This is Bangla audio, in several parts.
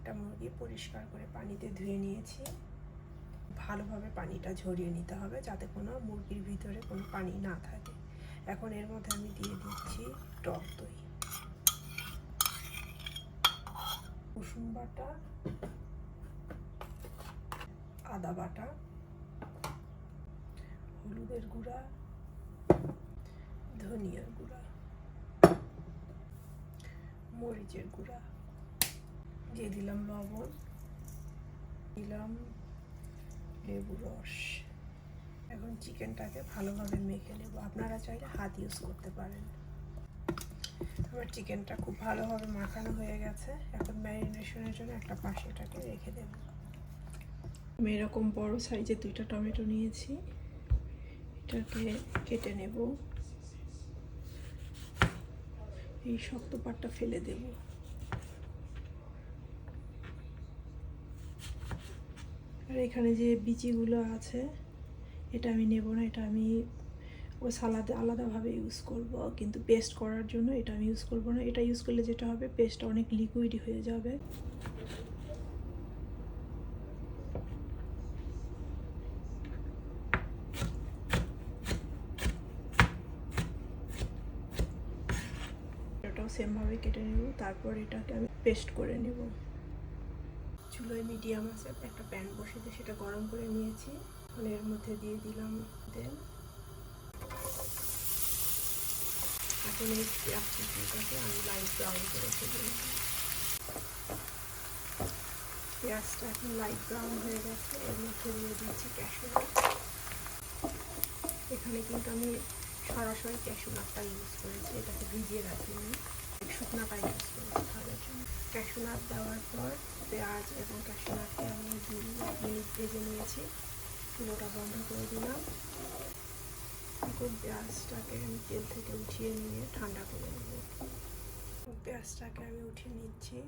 একটা মুরগি পরিষ্কার করে পানিতে ধুয়ে নিয়েছি। ভালোভাবে পানিটা ঝরিয়ে নিতে হবে যাতে কোনো মুরগির ভিতরে কোনো পানি না থাকে। এখন এর মধ্যে আমি দিয়ে দিচ্ছি টক দই, রসুন বাটা, আদা বাটা, হলুদের গুঁড়া, ধনিয়ার গুঁড়া, মরিচের গুঁড়া, দিয়ে দিলাম লবণ, দিলাম লেবু রস। এখন চিকেনটাকে ভালোভাবে মেখে নেব। আপনারা চাইলে হাত ইউজ করতে পারেন। আমার চিকেনটা খুব ভালোভাবে মাখানো হয়ে গেছে। এখন ম্যারিনেশনের জন্য একটা পাশে এটাকে রেখে দেব। আমি এরকম বড় সাইজের 2টা টমেটো নিয়েছি, এটাকে কেটে নেব। এই শক্ত পাটটা ফেলে দেব। আর এখানে যে বিচিগুলো আছে এটা আমি নেব না, এটা আমি ওই সালাদে আলাদাভাবে ইউজ করব, কিন্তু পেস্ট করার জন্য এটা আমি ইউজ করব না। এটা ইউজ করলে যেটা হবে, পেস্টটা অনেক লিকুইড হয়ে যাবে। এটাও সেমভাবে কেটে নেব, তারপর এটাকে আমি পেস্ট করে নেব। চুলোয় মিডিয়াম আছে একটা প্যান বসিয়ে দিয়ে সেটা গরম করে নিয়েছি। এর মধ্যে দিয়ে দিলাম তেল। এখন এই পেঁয়াজ কুচিটাকে আমি লাইট ব্রাউন করে ভেজে নেব। পেঁয়াজটা এখন লাইট ব্রাউন হয়ে গেছে। এর মধ্যে দিয়ে দিচ্ছি ক্যাশু নাট। এখানে কিন্তু আমি সরাসরি ক্যাশু নাটটা ইউজ করেছি, এটাকে ভিজিয়ে রাখিনি, শুকনাটা ইউজ করেছি খাওয়ার জন্য। ক্যাশু নাট দেওয়ার পর পেঁয়াজ এবং ক্যাশু নাটকে আমি 2 মিনিট ভেজে নিয়েছি। চুলোটা বন্ধ করে দিলাম। এখন পেঁয়াজটাকে আমি তেল থেকে উঠিয়ে নিয়ে ঠান্ডা করে নেব। পেঁয়াজটাকে আমি উঠিয়ে নিচ্ছি।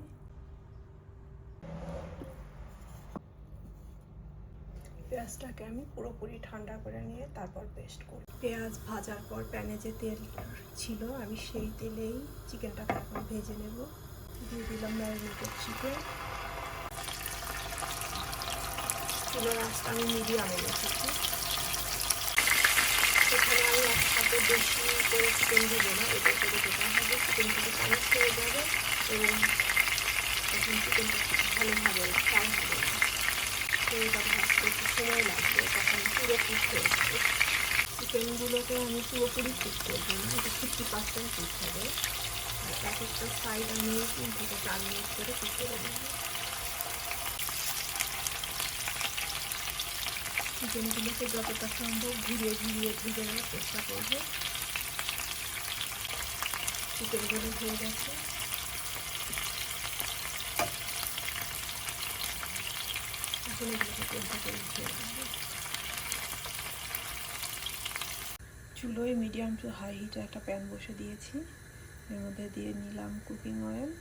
পেঁয়াজটাকে আমি পুরোপুরি ঠান্ডা করে নিয়ে তারপর পেস্ট করি। পেঁয়াজ ভাজার পর প্যানে যে তেল ছিল আমি সেই তেলেই চিকেনটাকে এখন ভেজে নেব। দিয়ে দিলাম ম্যারিনেটেড চিকেন। চুলোর আঁচটা আমি মিডিয়ামে রেখেছি। এখানে আমি একসাথে বেশি করে চিকেন দিব না, এতে করে যেটা হবে চিকেন থেকে পানি ছেড়ে যাবে এবং তখন চিকেনটা ভালোভাবে ফ্রাই হবে না। তো এটা ভাজতে একটু সময় লাগবে, তখন পুরো কুক হয়ে যাবে। চিকেনগুলোকে আমি পুরোপুরি কুক করবো না, এটা 50% কুক হবে। আর এক একটা সাইড আমি 3 থেকে 4 মিনিট করে কুক করে নেব। চিকেনগুলোকে যতটা সম্ভব ঘুরিয়ে ঘুরিয়ে ভেজে নেওয়ার চেষ্টা করবো। চিকেনগুলো হয়ে গেছে। এখন এগুলোকে তেল থেকে উঠিয়ে নেব। চুলোয় মিডিয়াম টু হাই হিটে একটা প্যান বসে দিয়েছি। এর মধ্যে দিয়ে নিলাম কুকিং অয়েল।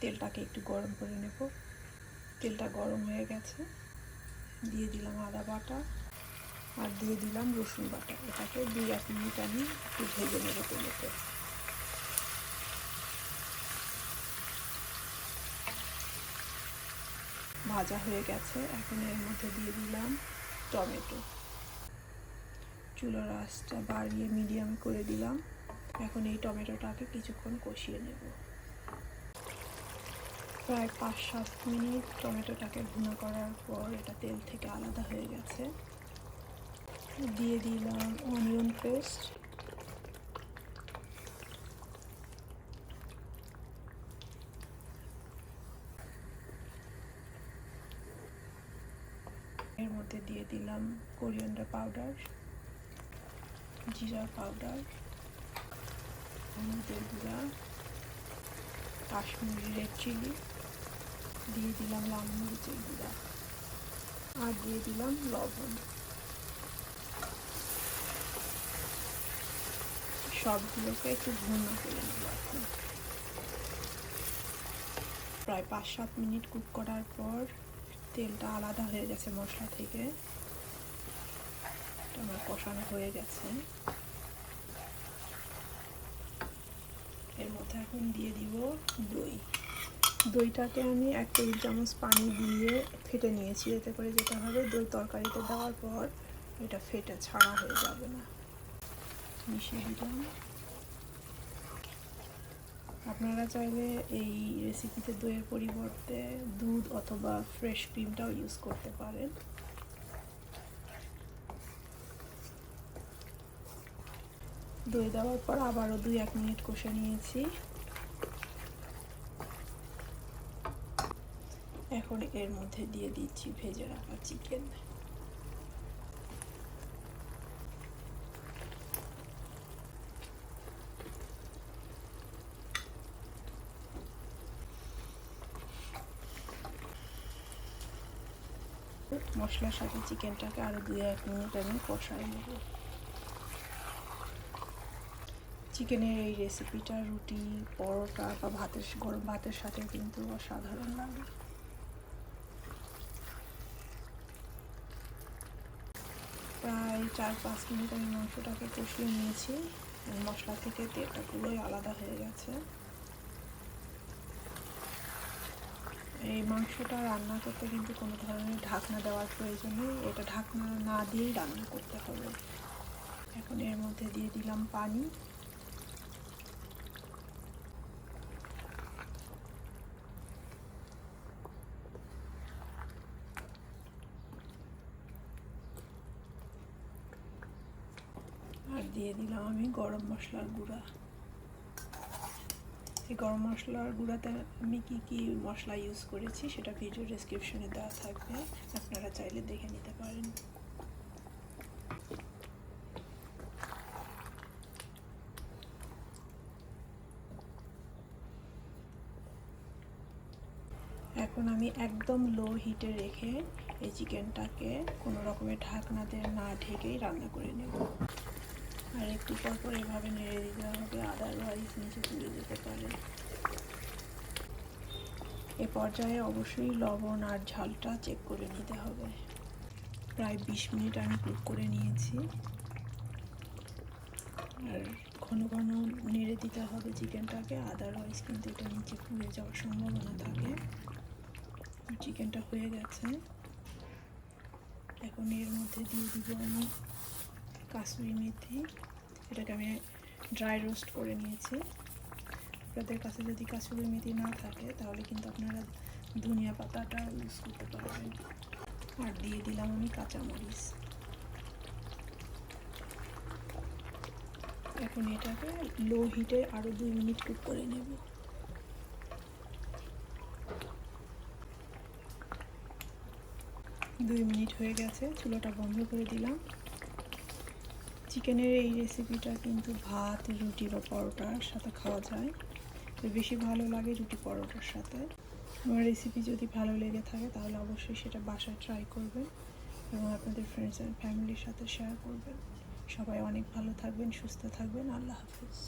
তেলটাকে একটু গরম করে নেব। তেলটা গরম হয়ে গেছে। দিয়ে দিলাম আদা বাটা আর দিয়ে দিলাম রসুন বাটা। এটাকে 2-1 মিনিট আমি একটু ভেজে নেব তেলেতে। ভাজা হয়ে গেছে। এখন এর মধ্যে দিয়ে দিলাম টমেটো। চুলার আঁচটা বাড়িয়ে মিডিয়াম করে দিলাম। এখন এই টমেটোটাকে কিছুক্ষণ কষিয়ে নেব। প্রায় 5-7 মিনিট টমেটোটাকে ভুনা করার পর এটা তেল থেকে আলাদা হয়ে গেছে। দিয়ে দিলাম অনিয়ন পেস্ট, এর মধ্যে দিয়ে দিলাম কোরিয়ান্ডার পাউডার, জিরা পাউডার, হলুদের গুঁড়া, কাশ্মীরি রেড চিলি, দিয়ে দিলাম লাল মরিচের গুঁড়া আর দিয়ে দিলাম লবণ। সবগুলোকে একটু ভুনা করে নেব। এখন প্রায় 5-7 মিনিট কুক করার পর তেলটা আলাদা হয়ে গেছে মশলা থেকে। আমার কষানো হয়ে গেছে। এর এর মধ্যে এখন দিয়ে দিব দই। দইটাকে আমি 1 টেবিল চামচ পানি দিয়ে ফেটে নিয়েছি। এতে করে যেটা হবে, দই তরকারিতে দেওয়ার পর এটা ফেটে ছাড়া হয়ে যাবে না। মিশিয়ে দিলাম। আপনারা চাইলে এই রেসিপিতে দইয়ের পরিবর্তে দুধ অথবা ফ্রেশ ক্রিমটাও ইউজ করতে পারেন। দই দেওয়ার পর আবারও 2-1 মিনিট কষে নিয়েছি। এখন এর মধ্যে দিয়ে দিচ্ছি ভেজে রাখা চিকেন। মশলার সাথে চিকেনটাকে আরও 2-1 মিনিট আমি কষাই নেব। চিকেনের এই রেসিপিটা রুটি, পরোটা বা গরম ভাতের সাথে কিন্তু অসাধারণ লাগে। প্রায় 4-5 মিনিট আমি মাংসটাকে কষিয়ে নিয়েছি। মশলা থেকে তেলটা পুরোই আলাদা হয়ে গেছে। এই মাংসটা রান্না করতে কিন্তু কোনো ধরনের ঢাকনা দেওয়ার প্রয়োজন নেই। এটা ঢাকনা না দিয়েই রান্না করতে হবে। এখন এর মধ্যে দিয়ে দিলাম পানি। আর দিয়ে দিলাম আমি গরম মশলার গুঁড়া। এই গরম মশলার গুঁড়াতে আমি কি মশলা ইউজ করেছি সেটা ভিডিও ডেসক্রিপশনে দেওয়া থাকবে, আপনারা চাইলে দেখে নিতে পারেন। এখন আমি একদম লো হিটে রেখে এই চিকেনটাকে কোনো রকমের ঢাকনাতে না ঢেকেই রান্না করে নেব। আর একটু পর এভাবে নেড়ে দিতে হবে, আদারওয়াইজ নিচে পুড়ে যেতে পারে। এ পর্যায়ে অবশ্যই লবণ আর ঝালটা চেক করে নিতে হবে। প্রায় 20 মিনিট আমি কুক করে নিয়েছি। আর ঘন ঘন নেড়ে দিতে হবে চিকেনটাকে, আদারওয়াইজ কিন্তু এটা নিচে পুড়ে যাওয়ার সম্ভাবনা থাকে। চিকেনটা হয়ে গেছে। এখন এর মধ্যে দিয়ে দিব আমি কাসুরি মেথি। এটাকে আমি ড্রাই রোস্ট করে নিয়েছি। আপনাদের কাছে যদি কাসুরি মেথি না থাকে তাহলে কিন্তু আপনারা ধনিয়া পাতাটা ইউজ করতে পারবেন। আর দিয়ে দিলাম আমি কাঁচামরিচ। এখন এটাকে লো হিটে আরও 2 মিনিট কুক করে নেব। দুই মিনিট হয়ে গেছে, চুলাটা বন্ধ করে দিলাম। চিকেনের এই রেসিপিটা কিন্তু ভাত, রুটি বা পরোটার সাথে খাওয়া যায়। বেশি ভালো লাগে রুটি পরোটার সাথে। আমার রেসিপি যদি ভালো লেগে থাকে তাহলে অবশ্যই সেটা বাসায় ট্রাই করবেন এবং আপনাদের ফ্রেন্ডস অ্যান্ড ফ্যামিলির সাথে শেয়ার করবেন। সবাই অনেক ভালো থাকবেন, সুস্থ থাকবেন। আল্লাহ হাফিজ।